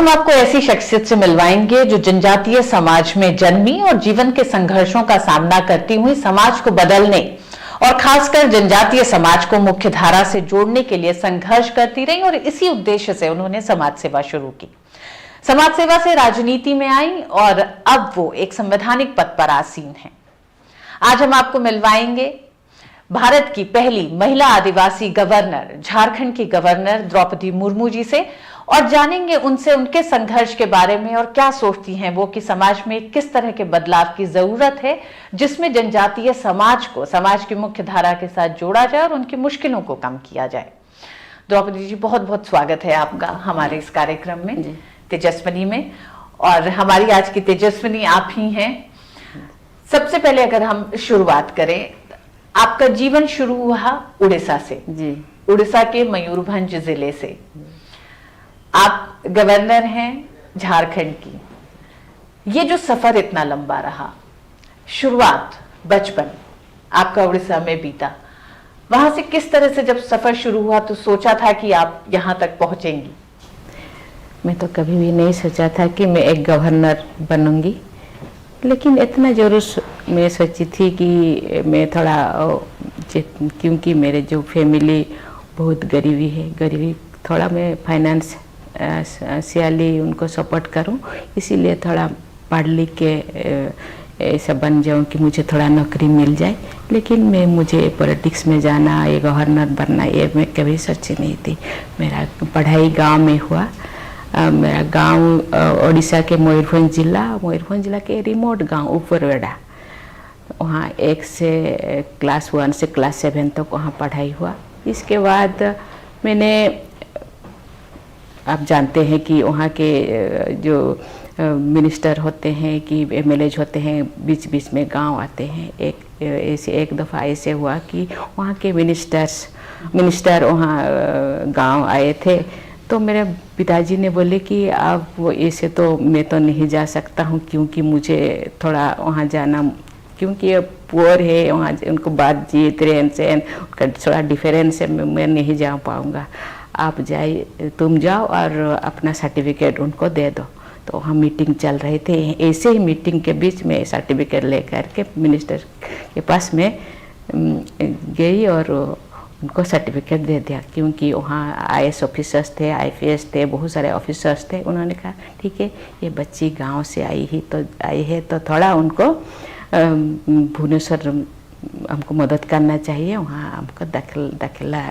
हम आपको ऐसी शख्सियत से मिलवाएंगे जो जनजातीय समाज में जन्मी और जीवन के संघर्षों का सामना करती हुई समाज को बदलने और खासकर जनजातीय समाज को मुख्य धारा से जोड़ने के लिए संघर्ष करती रही और इसी उद्देश्य से उन्होंने समाज सेवा शुरू की। समाज सेवा से राजनीति में आई और अब वो एक संवैधानिक पद पर आसीन है। आज हम आपको मिलवाएंगे भारत की पहली महिला आदिवासी गवर्नर, झारखंड की गवर्नर द्रौपदी मुर्मू जी से और जानेंगे उनसे उनके संघर्ष के बारे में और क्या सोचती हैं वो कि समाज में किस तरह के बदलाव की जरूरत है जिसमें जनजातीय समाज को समाज की मुख्य धारा के साथ जोड़ा जाए और उनकी मुश्किलों को कम किया जाए। द्रौपदी जी, बहुत बहुत स्वागत है आपका हमारे इस कार्यक्रम में तेजस्विनी में, और हमारी आज की तेजस्विनी आप ही हैं। सबसे पहले अगर हम शुरुआत करें, आपका जीवन शुरू हुआ उड़ीसा से जी, उड़ीसा के मयूरभंज जिले से। आप गवर्नर हैं झारखंड की। ये जो सफर इतना लंबा रहा, शुरुआत बचपन आपका उड़ीसा में बीता, वहां से किस तरह से जब सफर शुरू हुआ तो सोचा था कि आप यहाँ तक पहुंचेंगी? मैं तो कभी भी नहीं सोचा था कि मैं एक गवर्नर बनूंगी, लेकिन इतना जरूर मैं सोची थी कि मैं थोड़ा, क्योंकि मेरे जो फैमिली बहुत गरीबी है, गरीबी थोड़ा मैं फाइनेंस सियाली उनको सपोर्ट करूं, इसीलिए थोड़ा पढ़ लिख के ऐसा बन जाऊं कि मुझे थोड़ा नौकरी मिल जाए। लेकिन मुझे पॉलिटिक्स में जाना, ये गवर्नर बनना, ये मैं कभी सोची नहीं थी। मेरा पढ़ाई गांव में हुआ। मेरा गांव उड़ीसा के मयूरभंज जिला के रिमोट गांव ऊपरवेड़ा, वहाँ 1 से क्लास 1 से क्लास 7 तक वहाँ पढ़ाई हुआ। इसके बाद मैंने, आप जानते हैं कि वहाँ के जो मिनिस्टर होते हैं कि एमएलए होते हैं, बीच बीच में गांव आते हैं। एक दफ़ा ऐसे हुआ कि वहाँ के मिनिस्टर वहाँ गांव आए थे, तो मेरे पिताजी ने बोले कि आप वो ऐसे तो मैं तो नहीं जा सकता हूँ, क्योंकि मुझे थोड़ा वहाँ जाना, क्योंकि ये पुअर है, वहाँ उनको बातचीत रहन सहन उनका थोड़ा डिफरेंस है, मैं नहीं जा पाऊँगा। आप तुम जाओ और अपना सर्टिफिकेट उनको दे दो। तो हम मीटिंग चल रहे थे, ऐसे ही मीटिंग के बीच में सर्टिफिकेट लेकर के मिनिस्टर के पास में गई और उनको सर्टिफिकेट दे दिया, क्योंकि वहाँ आईएएस ऑफिसर्स थे, आईपीएस थे, बहुत सारे ऑफिसर्स थे। उन्होंने कहा ठीक है, ये बच्ची गांव से आई है तो थोड़ा उनको भुवनेश्वर हमको मदद करना चाहिए, वहाँ हमको दाखिला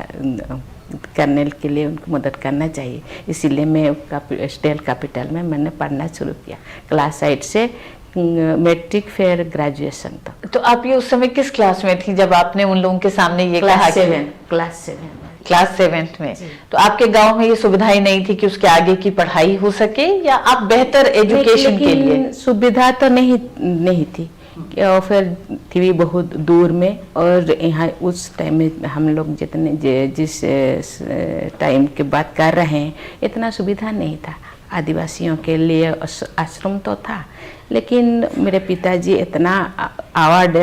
करने के लिए उनको मदद करना चाहिए। इसीलिए मैं स्टेट कैपिटल में मैंने पढ़ना शुरू किया, क्लास 8 से मैट्रिक फिर ग्रेजुएशन तक। तो आप ये उस समय किस क्लास में थी जब आपने उन लोगों के सामने ये कहा? क्लास 7 में। तो आपके गांव में ये सुविधाएं नहीं थी कि उसके आगे की पढ़ाई हो सके, या आप बेहतर एजुकेशन के लिए? सुविधा तो नहीं थी, और फिर थी बहुत दूर में, और यहाँ उस टाइम में हम लोग जिस टाइम की बात कर रहे हैं, इतना सुविधा नहीं था। आदिवासियों के लिए आश्रम तो था, लेकिन मेरे पिताजी इतना अवार्ड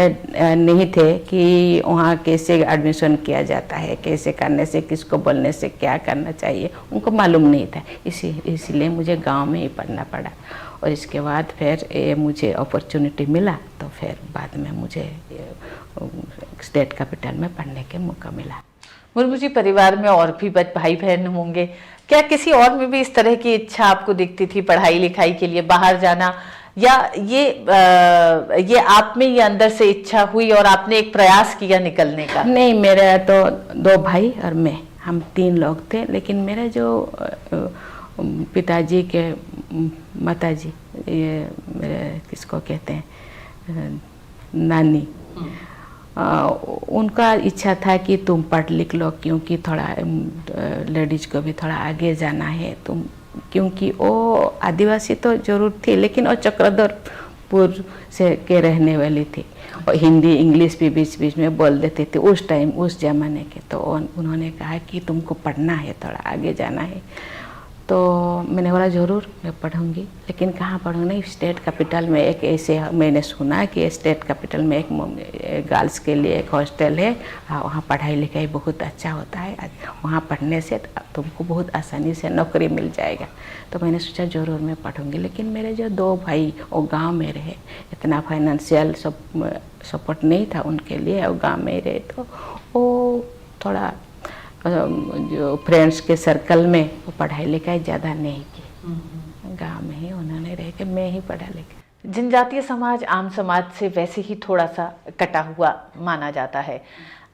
नहीं थे कि वहाँ कैसे एडमिशन किया जाता है, कैसे करने से, किसको बोलने से क्या करना चाहिए, उनको मालूम नहीं था। इसीलिए मुझे गांव में ही पढ़ना पड़ा, और इसके बाद फिर मुझे अपॉर्चुनिटी मिला, तो फिर बाद में मुझे स्टेट कैपिटल में पढ़ने के मौका मिला। मुर्मू जी, परिवार में और भी भाई बहन होंगे, क्या किसी और में भी इस तरह की इच्छा आपको दिखती थी पढ़ाई लिखाई के लिए बाहर जाना, या ये आप में ये अंदर से इच्छा हुई और आपने एक प्रयास किया निकलने का? नहीं, मेरा तो 2 भाई और मैं, हम 3 लोग थे। लेकिन मेरे जो पिताजी के माताजी, ये मेरे किसको कहते हैं, नानी, उनका इच्छा था कि तुम पढ़ लिख लो, क्योंकि थोड़ा लेडीज को भी थोड़ा आगे जाना है तुम, क्योंकि वो आदिवासी तो जरूर थी, लेकिन वो चक्रधरपुर से के रहने वाली थी, और हिंदी इंग्लिश भी बीच बीच में बोल देते थे उस टाइम, उस जमाने के। तो उन्होंने कहा कि तुमको पढ़ना है, थोड़ा आगे जाना है। तो मैंने बोला जरूर मैं पढ़ूंगी, लेकिन कहाँ पढ़ूंगी? नहीं, स्टेट कैपिटल में एक ऐसे मैंने सुना कि स्टेट कैपिटल में एक गर्ल्स के लिए एक हॉस्टल है, वहाँ पढ़ाई लिखाई बहुत अच्छा होता है, वहाँ पढ़ने से तुमको बहुत आसानी से नौकरी मिल जाएगा। तो मैंने सोचा ज़रूर मैं पढ़ूंगी। लेकिन मेरे जो 2 भाई वो गांव में रहे, इतना फाइनेंशियल सपोर्ट नहीं था उनके लिए, और गांव में रहे तो वो थोड़ा जो फ्रेंड्स के सर्कल में वो पढ़ाई लिखाई ज़्यादा नहीं की, गांव में ही उन्होंने रह के, मैं ही पढ़ा लिखा। जनजातीय समाज आम समाज से वैसे ही थोड़ा सा कटा हुआ माना जाता है।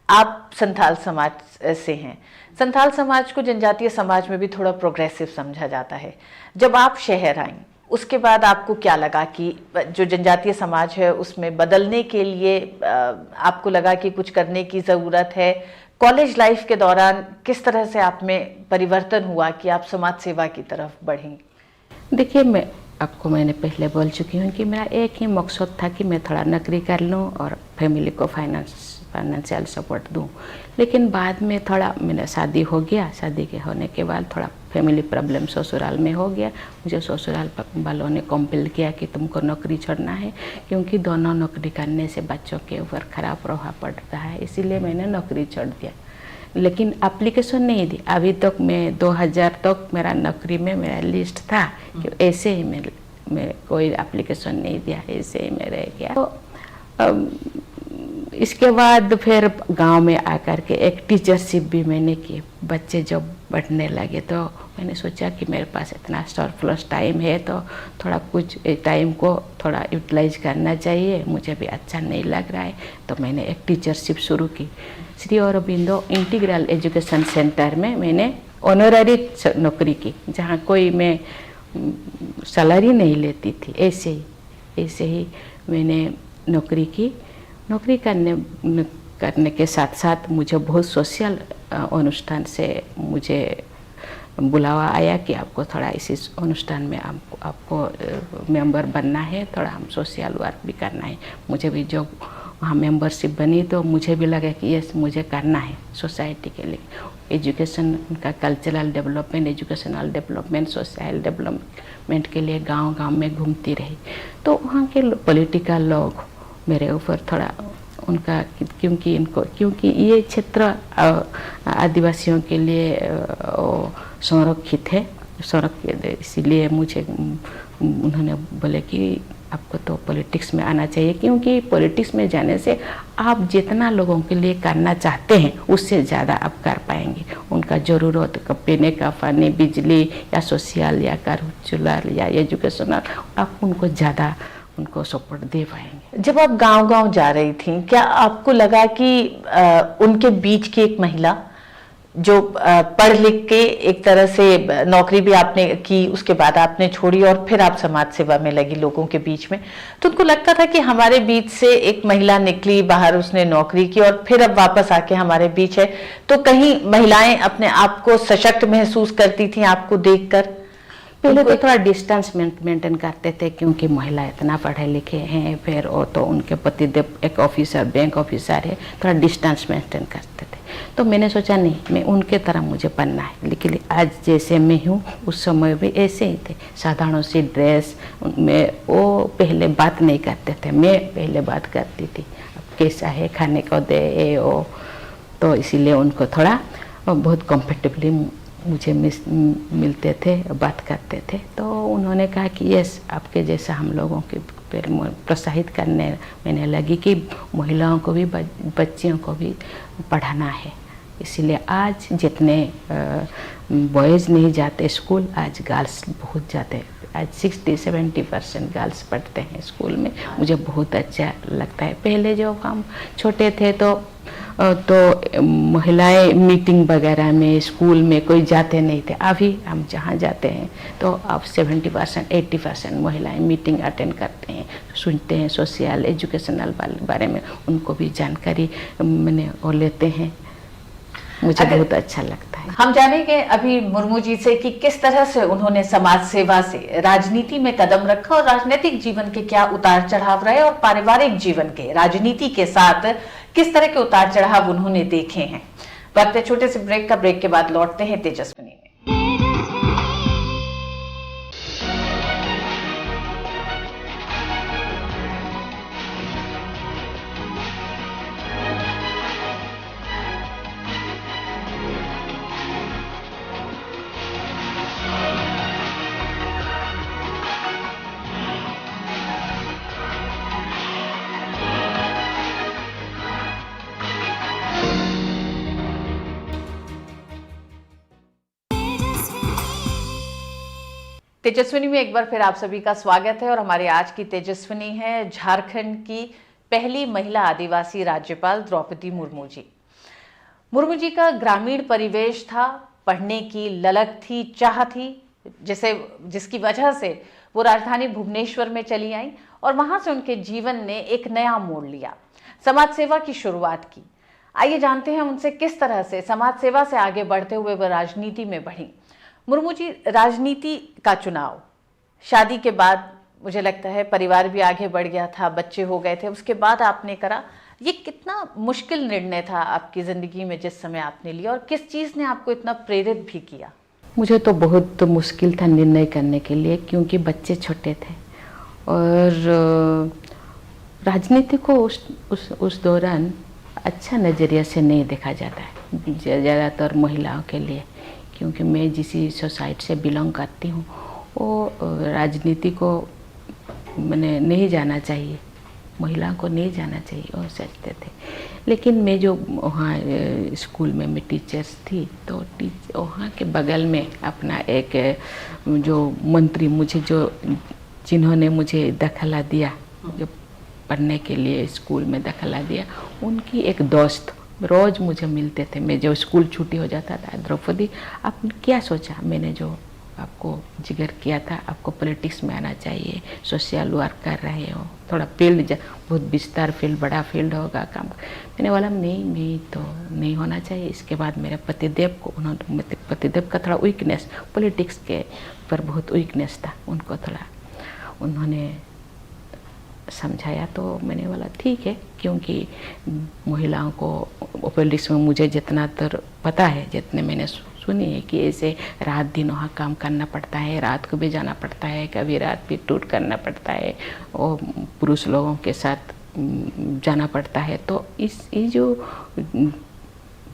आप संथाल समाज से हैं। संथाल समाज को जनजातीय समाज में भी थोड़ा प्रोग्रेसिव समझा जाता है। जब आप शहर आईं, उसके बाद आपको क्या लगा कि जो जनजातीय समाज है उसमें बदलने के लिए आपको लगा कि कुछ करने की ज़रूरत है? कॉलेज लाइफ के दौरान किस तरह से आप में परिवर्तन हुआ कि आप समाज सेवा की तरफ बढ़ें? देखिए, मैंने पहले बोल चुकी हूँ कि मेरा एक ही मकसद था कि मैं थोड़ा नौकरी कर लूँ और फैमिली को फाइनेंशियल सपोर्ट दूँ। लेकिन बाद में थोड़ा मेरा शादी हो गया, शादी के होने के बाद थोड़ा फैमिली प्रॉब्लम ससुराल में हो गया। मुझे ससुराल वालों ने कंपेल किया कि तुमको नौकरी छोड़ना है, क्योंकि दोनों नौकरी करने से बच्चों के ऊपर ख़राब प्रभाव पड़ रहा है, इसीलिए मैंने नौकरी छोड़ दिया। लेकिन एप्लीकेशन नहीं दी अभी तक। मैं 2000 तक मेरा नौकरी में मेरा लिस्ट था कि ऐसे ही मैं कोई एप्लीकेशन नहीं दिया, ऐसे ही मैं रह गया। तो इसके बाद फिर गांव में आकर के एक टीचरशिप भी मैंने की। बच्चे जब बढ़ने लगे तो मैंने सोचा कि मेरे पास इतना सरप्लस टाइम है तो थोड़ा कुछ टाइम को थोड़ा यूटिलाइज करना चाहिए, मुझे भी अच्छा नहीं लग रहा है। तो मैंने एक टीचरशिप शुरू की Shri Aurobindo integral education centre में। मैंने ऑनररी नौकरी की, जहाँ कोई मैं सैलरी नहीं लेती थी, ऐसे ही मैंने नौकरी की। नौकरी करने के साथ साथ मुझे बहुत सोशल अनुष्ठान से मुझे बुलावा आया कि आपको थोड़ा इस अनुष्ठान में आपको मेंबर बनना है, थोड़ा हम सोशल वर्क भी करना है। मुझे भी जब वहाँ मेंबरशिप बनी तो मुझे भी लगा कि यस, मुझे करना है सोसाइटी के लिए। एजुकेशन का cultural development, educational development, social development के लिए गांव में घूमती रही। तो वहाँ के पॉलिटिकल लोग मेरे ऊपर थोड़ा उनका, क्योंकि ये क्षेत्र आदिवासियों के लिए संरक्षित है, इसीलिए मुझे उन्होंने बोले कि आपको तो पॉलिटिक्स में आना चाहिए, क्योंकि पॉलिटिक्स में जाने से आप जितना लोगों के लिए करना चाहते हैं उससे ज़्यादा आप कर पाएंगे। उनका ज़रूरत का पीने का पानी, बिजली या सोशल या कल्चरल या एजुकेशनल, आप उनको ज़्यादा उनको सपोर्ट दे पाएंगे। जब आप गांव-गांव जा रही थी, क्या आपको लगा कि उनके बीच की एक महिला जो पढ़ लिख के एक तरह से नौकरी भी आपने की, उसके बाद आपने छोड़ी और फिर आप समाज सेवा में लगी लोगों के बीच में, तो उनको लगता था कि हमारे बीच से एक महिला निकली बाहर, उसने नौकरी की और फिर अब वापस आके हमारे बीच है, तो कहीं महिलाएं अपने आप को सशक्त महसूस करती थी आपको देखकर? पहले तो थोड़ा डिस्टेंस मेंटेन करते थे, क्योंकि महिला इतना पढ़े लिखे हैं, फिर वो तो उनके पतिदेव एक ऑफिसर, बैंक ऑफिसर है, थोड़ा डिस्टेंस मेंटेन करते थे। तो मैंने सोचा नहीं, मैं उनके तरह मुझे बनना है। लेकिन आज जैसे मैं हूँ, उस समय भी ऐसे ही थे, साधारण सी ड्रेस में। वो पहले बात नहीं करते थे, मैं पहले बात करती थी, कैसा है, खाने को दे वो। तो इसीलिए उनको थोड़ा बहुत कंफर्टेबली मुझे मिलते थे, बात करते थे। तो उन्होंने कहा कि यस, आपके जैसा हम लोगों के प्रोत्साहित करने मैंने लगी कि महिलाओं को भी, बच्चियों को भी पढ़ाना है। इसीलिए आज जितने बॉयज़ नहीं जाते स्कूल, आज गर्ल्स बहुत जाते हैं। आज 60-70% गर्ल्स पढ़ते हैं स्कूल में। मुझे बहुत अच्छा लगता है। पहले जब हम छोटे थे तो महिलाएं मीटिंग वगैरह में स्कूल में कोई जाते नहीं थे। अभी हम जहाँ जाते हैं तो अब 70% 80% महिलाएं मीटिंग अटेंड करते हैं, सुनते हैं, सोशल एजुकेशनल बारे में उनको भी जानकारी मैंने वो लेते हैं। मुझे बहुत अच्छा लगता है। हम जानेंगे अभी मुर्मू जी से कि किस तरह से उन्होंने समाज सेवा से राजनीति में कदम रखा और राजनीतिक जीवन के क्या उतार चढ़ाव रहे और पारिवारिक जीवन के राजनीति के साथ किस तरह के उतार चढ़ाव उन्होंने देखे हैं। वक्त है छोटे से ब्रेक का। ब्रेक के बाद लौटते हैं तेजस्विनी में। तेजस्विनी में एक बार फिर आप सभी का स्वागत है और हमारे आज की तेजस्विनी है झारखंड की पहली महिला आदिवासी राज्यपाल द्रौपदी मुर्मू जी। मुर्मू जी का ग्रामीण परिवेश था, पढ़ने की ललक थी, चाह थी, जिसकी वजह से वो राजधानी भुवनेश्वर में चली आई और वहां से उनके जीवन ने एक नया मोड़ लिया, समाज सेवा की शुरुआत की। आइए जानते हैं उनसे किस तरह से समाज सेवा से आगे बढ़ते हुए वह राजनीति में बढ़ी। मुर्मू जी, राजनीति का चुनाव, शादी के बाद मुझे लगता है परिवार भी आगे बढ़ गया था, बच्चे हो गए थे, उसके बाद आपने करा, ये कितना मुश्किल निर्णय था आपकी ज़िंदगी में जिस समय आपने लिया और किस चीज़ ने आपको इतना प्रेरित भी किया? मुझे तो बहुत मुश्किल था निर्णय करने के लिए, क्योंकि बच्चे छोटे थे और राजनीति को उस दौरान अच्छा नज़रिए से नहीं देखा जाता है, ज़्यादातर महिलाओं के लिए। क्योंकि मैं जिस सोसाइटी से बिलोंग करती हूँ वो राजनीति को मैंने नहीं जाना चाहिए, महिलाओं को नहीं जाना चाहिए और सोचते थे। लेकिन मैं जो वहाँ स्कूल में मैं टीचर्स थी, तो वहाँ के बगल में अपना एक जो मंत्री जिन्होंने मुझे दखला दिया, जो पढ़ने के लिए स्कूल में दखला दिया, उनकी एक दोस्त रोज़ मुझे मिलते थे। मैं जो स्कूल छुट्टी हो जाता था, द्रौपदी आपने क्या सोचा, मैंने जो आपको जिक्र किया था, आपको पॉलिटिक्स में आना चाहिए, सोशल वर्क कर रहे हो, थोड़ा फील्ड बहुत विस्तार फील्ड, बड़ा फील्ड होगा काम। मैंने बोला नहीं, मैं तो नहीं होना चाहिए। इसके बाद मेरे पतिदेव को, पतिदेव का थोड़ा वीकनेस, पॉलिटिक्स के पर बहुत वीकनेस था, उनको थोड़ा उन्होंने समझाया, तो मैंने बोला ठीक है, क्योंकि महिलाओं को पॉलिटिक्स में मुझे जितना तर पता है, जितने मैंने सुनी है कि ऐसे रात दिन वहाँ काम करना पड़ता है, रात को भी जाना पड़ता है, कभी रात भी टूट करना पड़ता है और पुरुष लोगों के साथ जाना पड़ता है। तो ये जो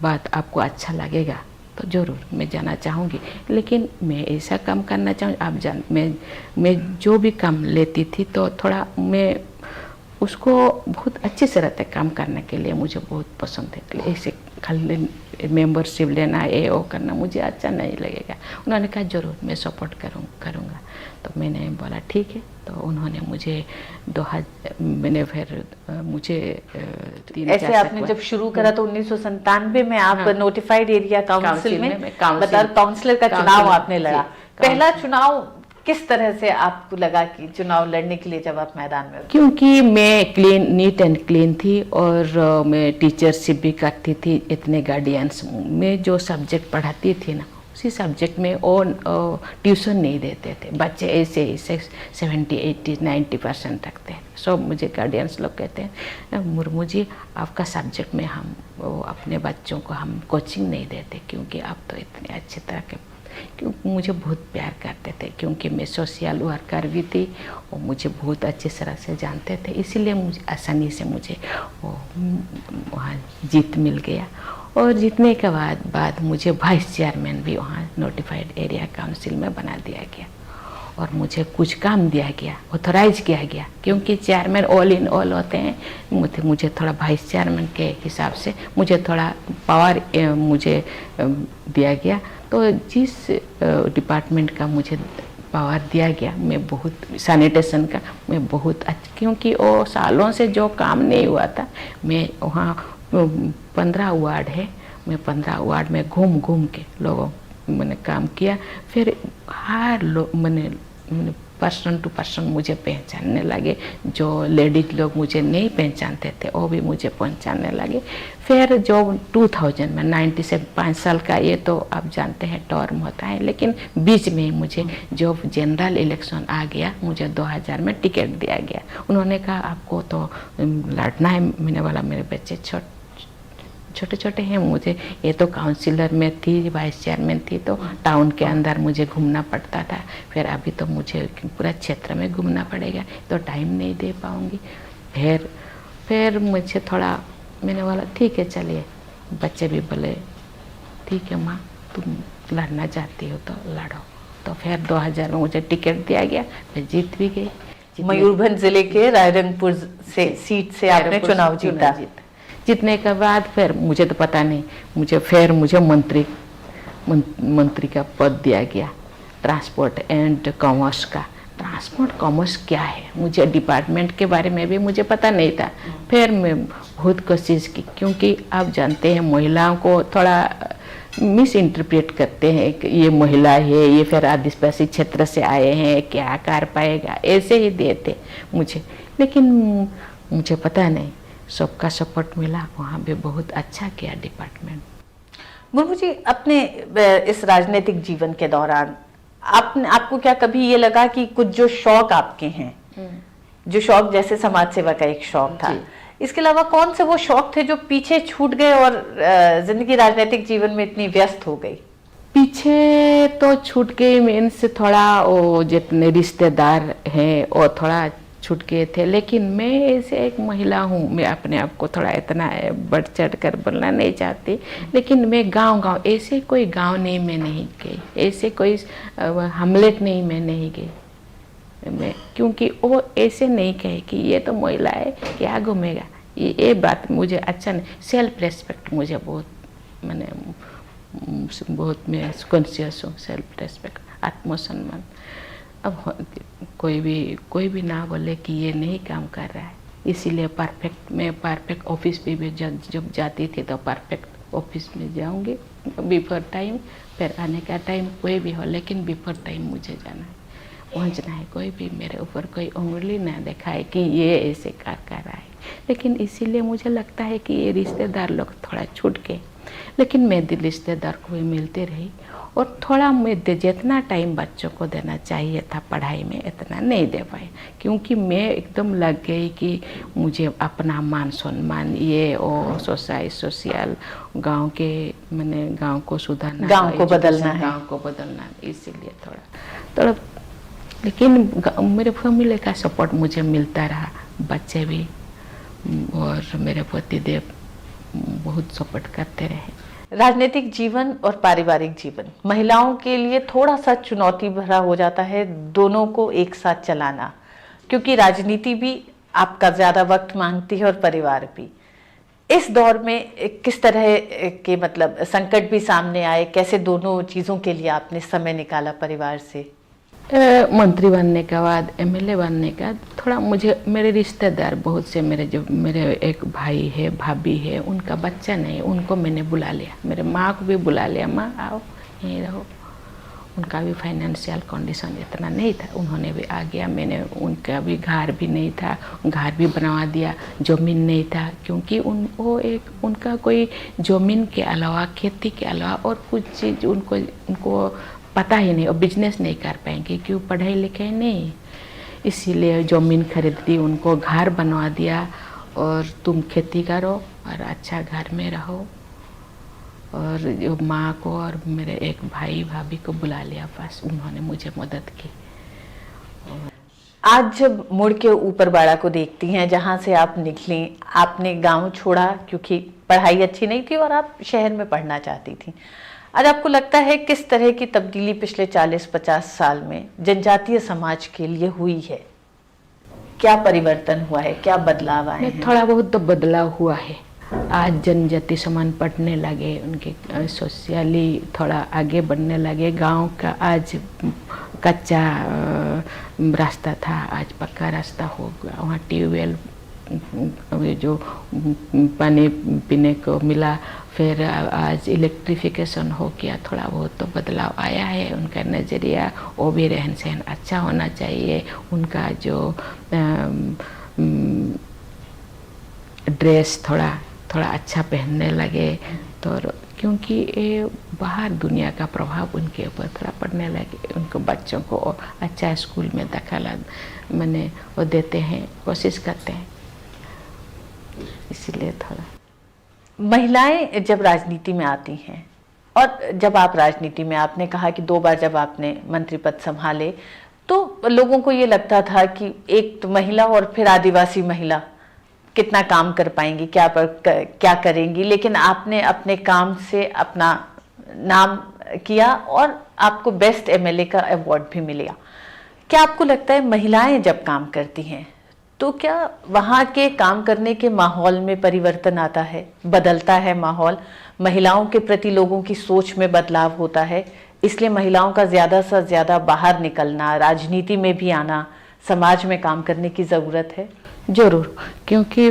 बात आपको अच्छा लगेगा तो ज़रूर मैं जाना चाहूँगी, लेकिन मैं ऐसा काम करना चाहूँ। आप मैं जो भी काम लेती थी तो थोड़ा मैं उसको बहुत अच्छे से रहते काम करने के लिए मुझे बहुत पसंद है। ऐसे खाली मेंबरशिप लेना, ये वो करना मुझे अच्छा नहीं लगेगा। उन्होंने कहा ज़रूर मैं सपोर्ट करूँगा। तो मैंने बोला ठीक है। तो उन्होंने मुझे मैंने फिर मुझे ऐसे आपने जब शुरू करा तो 1997 में आप नोटिफाइड एरिया काउंसिल में काउंसलर का चुनाव आपने लड़ा। पहला चुनाव किस तरह से आपको लगा कि चुनाव लड़ने के लिए जब आप मैदान में? क्योंकि मैं नीट एंड क्लीन थी और मैं टीचरशिप भी करती थी। इतने गार्डियंस में जो सब्जेक्ट पढ़ाती थी ना, उसी सब्जेक्ट में और ट्यूशन नहीं देते थे। बच्चे ऐसे 70, 80, 90% रखते हैं। सब मुझे गार्डियंस लोग कहते हैं, मुर्मू जी आपका सब्जेक्ट में हम अपने बच्चों को हम कोचिंग नहीं देते, क्योंकि आप तो इतने अच्छे तरह के, क्योंकि मुझे बहुत प्यार करते थे, क्योंकि मैं सोशल वर्कर भी थी और मुझे बहुत अच्छी तरह से जानते थे। इसीलिए मुझे आसानी से मुझे वहाँ जीत मिल गया। और जीतने के बाद मुझे वाइस चेयरमैन भी वहाँ नोटिफाइड एरिया काउंसिल में बना दिया गया और मुझे कुछ काम दिया गया, ऑथराइज किया गया, क्योंकि चेयरमैन ऑल इन ऑल होते हैं। मुझे थोड़ा वाइस चेयरमैन के हिसाब से मुझे थोड़ा पावर मुझे दिया गया। तो जिस डिपार्टमेंट का मुझे पावर दिया गया, मैं बहुत सैनिटेशन का मैं बहुत अच्छा, क्योंकि वो सालों से जो काम नहीं हुआ था, मैं वहाँ 15 वार्ड है, मैं 15 वार्ड में घूम के लोगों मैंने काम किया। फिर हर लोग मैंने पर्सन टू पर्सन मुझे पहचानने लगे। जो लेडीज लोग मुझे नहीं पहचानते थे वो भी मुझे पहचानने लगे। फिर जो 2000 में 90 से 5 साल का, ये तो आप जानते हैं टर्म होता है, लेकिन बीच में ही मुझे जो जनरल इलेक्शन आ गया, मुझे 2000 में टिकट दिया गया। उन्होंने कहा आपको तो लड़ना है। मैंने बोला मेरे बच्चे छोटे छोटे हैं, मुझे ये तो काउंसिलर में थी, वाइस चेयरमैन थी, तो टाउन के अंदर मुझे घूमना पड़ता था। फिर अभी तो मुझे पूरा क्षेत्र में घूमना पड़ेगा, तो टाइम नहीं दे पाऊँगी। फिर मुझे थोड़ा, मैंने बोला ठीक है चलिए। बच्चे भी बोले ठीक है माँ, तुम लड़ना चाहती हो तो लड़ो। तो फिर 2000 में मुझे टिकट दिया गया, मैं जीत भी गई। मयूरभंज जिले के रायरंगपुर से सीट से आपने चुनाव जीता। जीतने के बाद फिर मुझे तो पता नहीं, मुझे मंत्री का पद दिया गया। ट्रांसपोर्ट एंड कॉमर्स का। ट्रांसपोर्ट कॉमर्स क्या है, मुझे डिपार्टमेंट के बारे में भी मुझे पता नहीं था। फिर मैं बहुत कोशिश की, क्योंकि आप जानते हैं महिलाओं को थोड़ा मिस इंटरप्रेट करते हैं कि ये महिला है, ये फिर आदिवासी क्षेत्र से आए हैं, क्या कर पाएगा, ऐसे ही देते मुझे। लेकिन मुझे पता नहीं, सबका सपोर्ट मिला, वहाँ भी बहुत अच्छा किया डिपार्टमेंट। मुर्मू जी, अपने इस राजनीतिक जीवन के दौरान आपको क्या कभी ये लगा कि कुछ जो शौक आपके हैं, जो शौक जैसे समाज सेवा का एक शौक था, इसके अलावा कौन से वो शौक थे जो पीछे छूट गए और जिंदगी राजनीतिक जीवन में इतनी व्यस्त हो गई? पीछे तो छूट गए मीन्स थोड़ा वो जितने रिश्तेदार हैं और थोड़ा छूट गए थे। लेकिन मैं ऐसे एक महिला हूँ, मैं अपने आप को थोड़ा इतना बढ़ चढ़ कर बोलना नहीं चाहती। लेकिन मैं गांव ऐसे कोई गांव नहीं मैं नहीं गई, ऐसे कोई हमलेट नहीं मैं नहीं गई मैं, क्योंकि वो ऐसे नहीं कहे कि ये तो महिला है क्या घूमेगा, ये बात मुझे अच्छा नहीं। सेल्फ रेस्पेक्ट मुझे बहुत मैं कॉन्शियस हूँ। सेल्फ रेस्पेक्ट, आत्मसम्मान। अब कोई भी ना बोले कि ये नहीं काम कर रहा है, इसीलिए मैं परफेक्ट ऑफिस पे भी जब जाती थी तो परफेक्ट ऑफिस में जाऊंगी बिफोर टाइम। फिर आने का टाइम कोई भी हो, लेकिन बिफोर टाइम मुझे जाना है, पहुंचना है। कोई भी मेरे ऊपर कोई उंगली ना दिखाए कि ये ऐसे कर रहा है। लेकिन इसीलिए मुझे लगता है कि ये रिश्तेदार लोग थोड़ा छूट गए। लेकिन मैं दिल रिश्तेदार को भी मिलती रही, और थोड़ा मैं जितना टाइम बच्चों को देना चाहिए था पढ़ाई में इतना नहीं दे पाए, क्योंकि मैं एकदम लग गई कि मुझे अपना मान सम्मान ये और सोशल गांव के मैंने गांव को सुधारना, गांव को बदलना है, गांव को बदलना, इसीलिए थोड़ा। लेकिन मेरे फैमिली का सपोर्ट मुझे मिलता रहा, बच्चे भी और मेरे पतिदेव बहुत सपोर्ट करते रहे। राजनीतिक जीवन और पारिवारिक जीवन महिलाओं के लिए थोड़ा सा चुनौती भरा हो जाता है, दोनों को एक साथ चलाना, क्योंकि राजनीति भी आपका ज़्यादा वक्त मांगती है और परिवार भी। इस दौर में किस तरह के संकट भी सामने आए, कैसे दोनों चीज़ों के लिए आपने समय निकाला परिवार से? मंत्री बनने के बाद, एमएलए बनने का थोड़ा मुझे मेरे रिश्तेदार बहुत से, मेरे एक भाई है, भाभी है, उनका बच्चा नहीं, उनको मैंने बुला लिया। मेरे माँ को भी बुला लिया, माँ आओ यहीं रहो। उनका भी फाइनेंशियल कंडीशन इतना नहीं था, उन्होंने भी आ गया। मैंने उनका भी घर भी नहीं था, घर भी बनवा दिया। ज़मीन नहीं था, क्योंकि उनका कोई ज़मीन के अलावा, खेती के अलावा और कुछ चीज़ उनको पता ही नहीं, और बिजनेस नहीं कर पाएंगे क्यों, पढ़ाई लिखाई नहीं। इसीलिए ज़मीन खरीद दी, उनको घर बनवा दिया, और तुम खेती करो और अच्छा घर में रहो। और जो माँ को और मेरे एक भाई भाभी को बुला लिया, बस उन्होंने मुझे मदद की। आज जब मुड़ के ऊपर बाड़ा को देखती हैं, जहाँ से आप निकली, आपने गांव छोड़ा क्योंकि पढ़ाई अच्छी नहीं थी और आप शहर में पढ़ना चाहती थी। आज आपको लगता है किस तरह की तब्दीली पिछले 40-50 साल में जनजातीय समाज के लिए हुई है? क्या परिवर्तन हुआ है, क्या बदलाव आए हैं? थोड़ा बहुत तो बदलाव हुआ है। आज जनजाति समाज पढ़ने लगे, उनके सोशली थोड़ा आगे बढ़ने लगे। गांव का आज कच्चा रास्ता था, आज पक्का रास्ता हो गया। वहाँ ट्यूबवेल जो पानी पीने को मिला, फिर आज इलेक्ट्रिफिकेशन हो गया। थोड़ा बहुत तो बदलाव आया है। उनका नज़रिया, वो भी रहन सहन अच्छा होना चाहिए। उनका जो ड्रेस थोड़ा अच्छा पहनने लगे, तो क्योंकि ये बाहर दुनिया का प्रभाव उनके ऊपर थोड़ा पड़ने लगे। उनको बच्चों को अच्छा स्कूल में दाखिला वो देते हैं, कोशिश करते हैं, इसीलिए थोड़ा। महिलाएं जब राजनीति में आती हैं, और जब आप राजनीति में, आपने कहा कि 2 बार जब आपने मंत्री पद संभाले, तो लोगों को ये लगता था कि एक तो महिला और फिर आदिवासी महिला कितना काम कर पाएंगी, क्या करेंगी। लेकिन आपने अपने काम से अपना नाम किया और आपको बेस्ट एमएलए का अवार्ड भी मिला। क्या आपको लगता है महिलाएं जब काम करती हैं तो क्या वहाँ के काम करने के माहौल में परिवर्तन आता है, बदलता है माहौल, महिलाओं के प्रति लोगों की सोच में बदलाव होता है? इसलिए महिलाओं का ज़्यादा से ज़्यादा बाहर निकलना, राजनीति में भी आना, समाज में काम करने की ज़रूरत है। जरूर, क्योंकि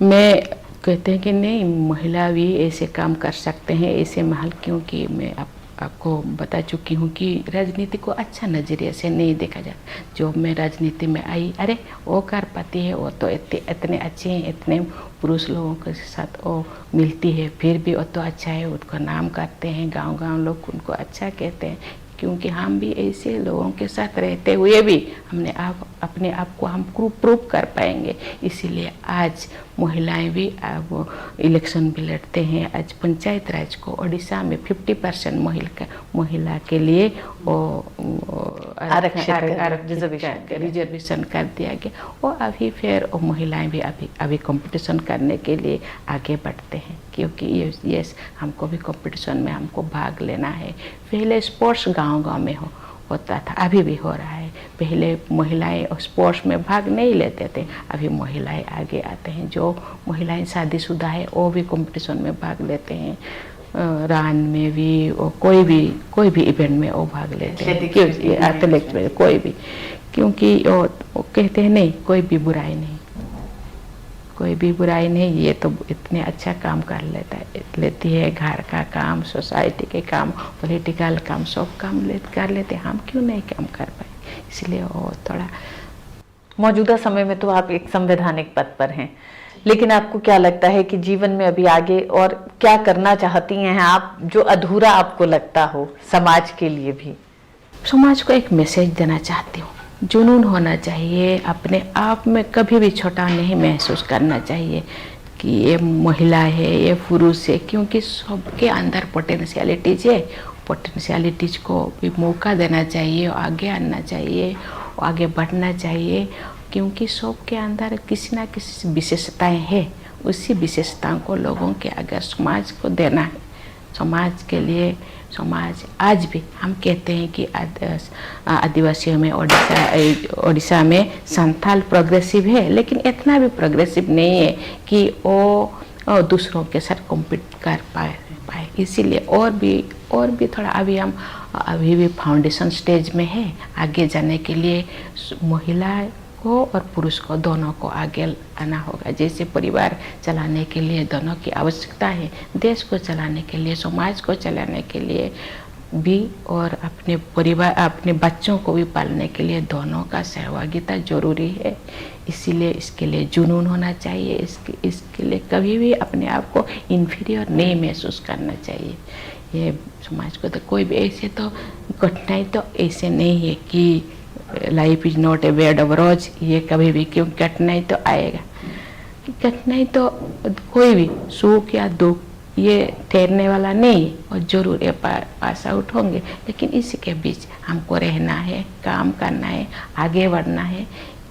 मैं कहते हैं कि नहीं, महिला भी ऐसे काम कर सकते हैं, ऐसे महल, क्योंकि मैं आपको बता चुकी हूँ कि राजनीति को अच्छा नज़रिए से नहीं देखा जाता। जो मैं राजनीति में आई, अरे वो कर पाती है, वो तो इतने अच्छे हैं, इतने पुरुष लोगों के साथ वो मिलती है, फिर भी वो तो अच्छा है, उसका नाम करते हैं, गांव-गांव लोग उनको अच्छा कहते हैं। क्योंकि हम भी ऐसे लोगों के साथ रहते हुए भी हमने अपने आप को हम प्रूव कर पाएंगे। इसीलिए आज महिलाएं भी अब इलेक्शन भी लड़ते हैं। आज पंचायत राज को उड़ीसा में 50% महिला के लिए रिजर्वेशन कर दिया गया। और अभी फिर महिलाएं भी अभी कंपटीशन करने के लिए आगे बढ़ते हैं, क्योंकि ये हमको भी कंपटीशन में हमको भाग लेना है। पहले स्पोर्ट्स गांव-गांव में होता था, अभी भी हो रहा है। पहले महिलाएं स्पोर्ट्स में भाग नहीं लेते थे, अभी महिलाएं आगे आते हैं। जो महिलाएं शादीशुदा है वो भी कंपटीशन में भाग लेते हैं, रान में भी, और कोई भी इवेंट में वो भाग लेते हैं, एथलेटिक्स में कोई भी, क्योंकि वो कहते हैं नहीं, कोई भी बुराई नहीं, ये तो इतने अच्छा काम कर लेती है, घर का काम, सोसाइटी के काम, पॉलिटिकल काम, सब काम कर लेते, हम क्यों नहीं काम कर पाए। इसलिए वो थोड़ा, मौजूदा समय में तो आप एक संवैधानिक पद पर हैं, लेकिन आपको क्या लगता है कि जीवन में अभी आगे और क्या करना चाहती हैं आप, जो अधूरा आपको लगता हो समाज के लिए भी? समाज को एक मैसेज देना चाहती हूँ। जुनून होना चाहिए, अपने आप में कभी भी छोटा नहीं महसूस करना चाहिए कि ये महिला है, ये पुरुष है, क्योंकि सबके अंदर पोटेंशियलिटीज है। पोटेंशियलिटीज को भी मौका देना चाहिए, आगे आना चाहिए, आगे बढ़ना चाहिए, क्योंकि सबके अंदर किसी ना किसी विशेषताएं हैं। उसी विशेषताओं को लोगों के अगर समाज को देना है, समाज के लिए, समाज आज भी हम कहते हैं कि आदिवासियों में ओडिशा में संथाल प्रोग्रेसिव है, लेकिन इतना भी प्रोग्रेसिव नहीं है कि वो दूसरों के साथ कॉम्पीट कर पाए। इसीलिए और भी थोड़ा अभी भी फाउंडेशन स्टेज में है। आगे जाने के लिए महिला को और पुरुष को दोनों को आगे आना होगा। जैसे परिवार चलाने के लिए दोनों की आवश्यकता है, देश को चलाने के लिए, समाज को चलाने के लिए भी, और अपने परिवार, अपने बच्चों को भी पालने के लिए दोनों का सहभागिता जरूरी है। इसीलिए इसके लिए जुनून होना चाहिए, इसके लिए कभी भी अपने आप को इन्फीरियर नहीं महसूस करना चाहिए। ये समाज को तो कोई भी ऐसे तो कठिनाई तो ऐसे नहीं है कि life is not a bed of रोज, ये कभी भी, क्यों कठिनाई तो आएगा। कठिनाई तो कोई भी, सुख या दुख ये ठहरने वाला नहीं है, और जरूर ये पास आउट होंगे, लेकिन इसी के बीच हमको रहना है, काम करना है, आगे बढ़ना है,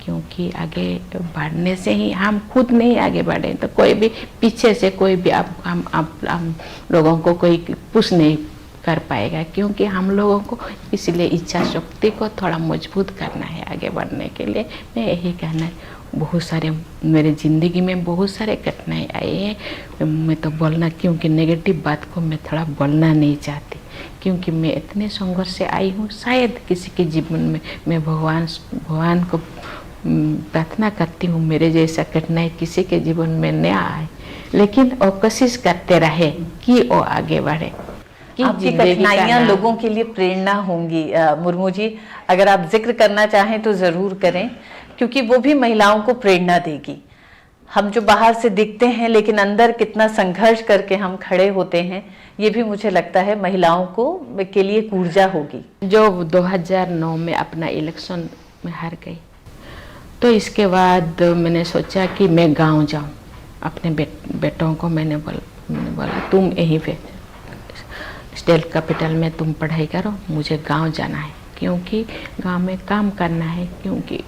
क्योंकि आगे बढ़ने से ही हम खुद नहीं आगे बढ़े तो कोई भी पीछे से कोई भी हम लोगों को कोई पुश नहीं कर पाएगा, क्योंकि हम लोगों को इसलिए इच्छा शक्ति को थोड़ा मजबूत करना है आगे बढ़ने के लिए। मैं यही कहना है, बहुत सारे मेरे ज़िंदगी में बहुत सारे कठिनाई आई है। मैं तो बोलना, क्योंकि नेगेटिव बात को मैं थोड़ा बोलना नहीं चाहती, क्योंकि मैं इतने संघर्ष से आई हूँ। शायद किसी के जीवन में मैं भगवान को प्रार्थना करती हूँ मेरे जैसा कठिनाई किसी के जीवन में न आए, लेकिन वो कोशिश करते रहे कि वो आगे बढ़े। आपकी कठिनाइयाँ लोगों के लिए प्रेरणा होंगी। मुर्मू जी, अगर आप जिक्र करना चाहें तो ज़रूर करें, क्योंकि वो भी महिलाओं को प्रेरणा देगी। हम जो बाहर से दिखते हैं, लेकिन अंदर कितना संघर्ष करके हम खड़े होते हैं, ये भी मुझे लगता है महिलाओं को के लिए एक ऊर्जा होगी। जो 2009 में अपना इलेक्शन में हार गई, तो इसके बाद मैंने सोचा कि मैं गांव जाऊं। अपने बेटों को मैंने बोला तुम यहीं पे स्टेट कैपिटल में तुम पढ़ाई करो, मुझे गांव जाना है, क्योंकि गांव में काम करना है। क्योंकि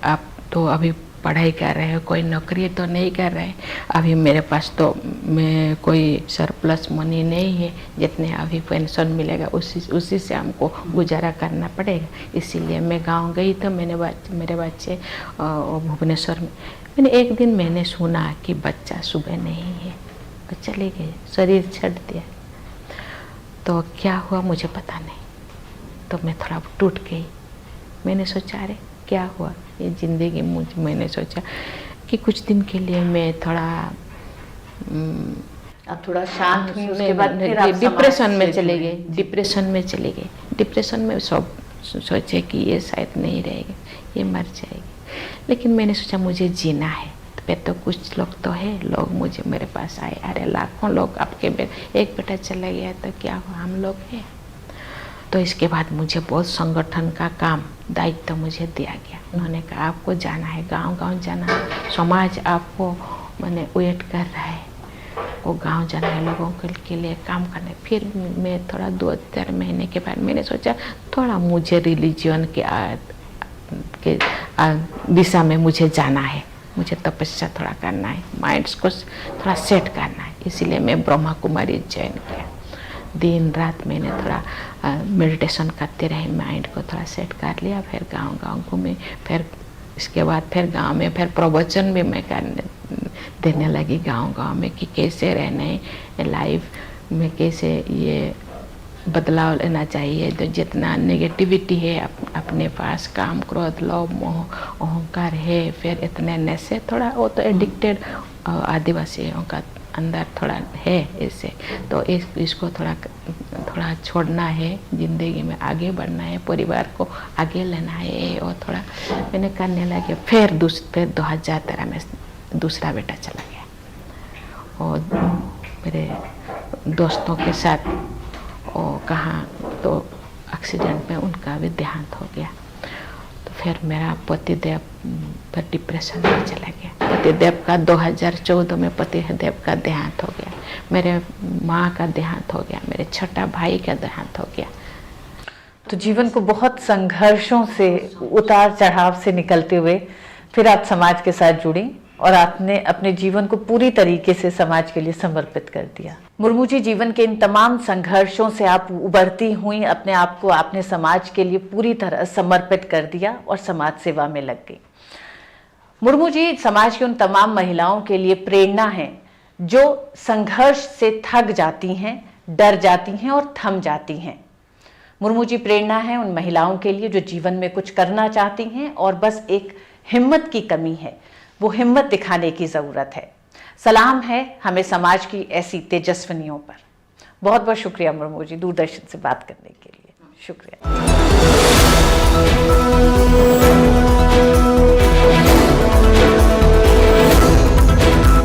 आप तो अभी पढ़ाई कर रहे हो, कोई नौकरी तो नहीं कर रहे। अभी मेरे पास तो मैं कोई सरप्लस मनी नहीं है, जितने अभी पेंशन मिलेगा उसी से हमको गुजारा करना पड़ेगा। इसीलिए मैं गांव गई। तो मेरे बच्चे भुवनेश्वर में, मैंने एक दिन मैंने सुना कि बच्चा सुबह नहीं है, चले गए, शरीर छੱਡ दिया। तो क्या हुआ मुझे पता नहीं, तो मैं थोड़ा टूट गई। मैंने सोचा अरे क्या हुआ ये ज़िंदगी, मैंने सोचा कि कुछ दिन के लिए मैं थोड़ा अब थोड़ा शांत हुई, उसके बाद फिर आप डिप्रेशन समाज में से चले जुड़ी। गए, डिप्रेशन में चले गए। डिप्रेशन में सब सोचे कि ये शायद नहीं रहेगी, ये मर जाएगी। लेकिन मैंने सोचा मुझे जीना है, पे तो कुछ लोग तो है, लोग मुझे मेरे पास आए, अरे लाखों लोग आपके एक बेटा चला गया तो क्या हुआ, हम लोग हैं। तो इसके बाद मुझे बहुत संगठन का काम दायित्व तो मुझे दिया गया। उन्होंने कहा आपको जाना है, गांव-गांव जाना है, समाज आपको मैंने वेट कर रहा है, वो गांव जाना है, लोगों के लिए काम करना है। फिर मैं थोड़ा 2-4 महीने के बाद मैंने सोचा थोड़ा मुझे रिलीजन के दिशा में मुझे जाना है, मुझे तपस्या थोड़ा करना है, माइंड्स को थोड़ा सेट करना है। इसलिए मैं ब्रह्मा कुमारी ज्वाइन किया। दिन रात मैंने थोड़ा मेडिटेशन करते रहे, माइंड को थोड़ा सेट कर लिया। फिर गांव-गांव घूमे, फिर इसके बाद फिर गांव में फिर प्रवचन भी मैं देने लगी गांव-गांव में कि कैसे रहने लाइफ में, कैसे ये बदलाव लेना चाहिए। तो जितना नेगेटिविटी है अपने पास, काम क्रोध लोभ मोह अहंकार है, फिर इतने नशे, थोड़ा वो तो एडिक्टेड आदिवासियों का अंदर थोड़ा है इससे, तो इसको थोड़ा छोड़ना है, ज़िंदगी में आगे बढ़ना है, परिवार को आगे लेना है, और थोड़ा मैंने करने लगे। फिर 2013 में दूसरा बेटा चला गया, और मेरे दोस्तों के साथ और कहाँ तो एक्सीडेंट में उनका भी देहांत हो गया। तो फिर मेरा पतिदेव पर डिप्रेशन में चला गया। पतिदेव का 2014 में पतिदेव का देहांत हो गया, मेरे माँ का देहांत हो गया, मेरे छोटा भाई का देहांत हो गया। तो जीवन को बहुत संघर्षों से, उतार चढ़ाव से निकलते हुए फिर आप समाज के साथ जुड़ी और आपने अपने जीवन को पूरी तरीके से समाज के लिए समर्पित कर दिया। मुर्मू जी, जीवन के इन तमाम संघर्षों से आप उबरती हुई, अपने आप को आपने समाज के लिए पूरी तरह समर्पित कर दिया और समाज सेवा में लग गई। मुर्मू जी समाज की उन तमाम महिलाओं के लिए प्रेरणा हैं जो संघर्ष से थक जाती हैं, डर जाती हैं और थम जाती हैं। मुर्मू जी प्रेरणा है उन महिलाओं के लिए जो जीवन में कुछ करना चाहती हैं और बस एक हिम्मत की कमी है, वो हिम्मत दिखाने की जरूरत है। सलाम है हमें समाज की ऐसी तेजस्विनियों पर। बहुत बहुत शुक्रिया मुर्मू जी, दूरदर्शन से बात करने के लिए शुक्रिया।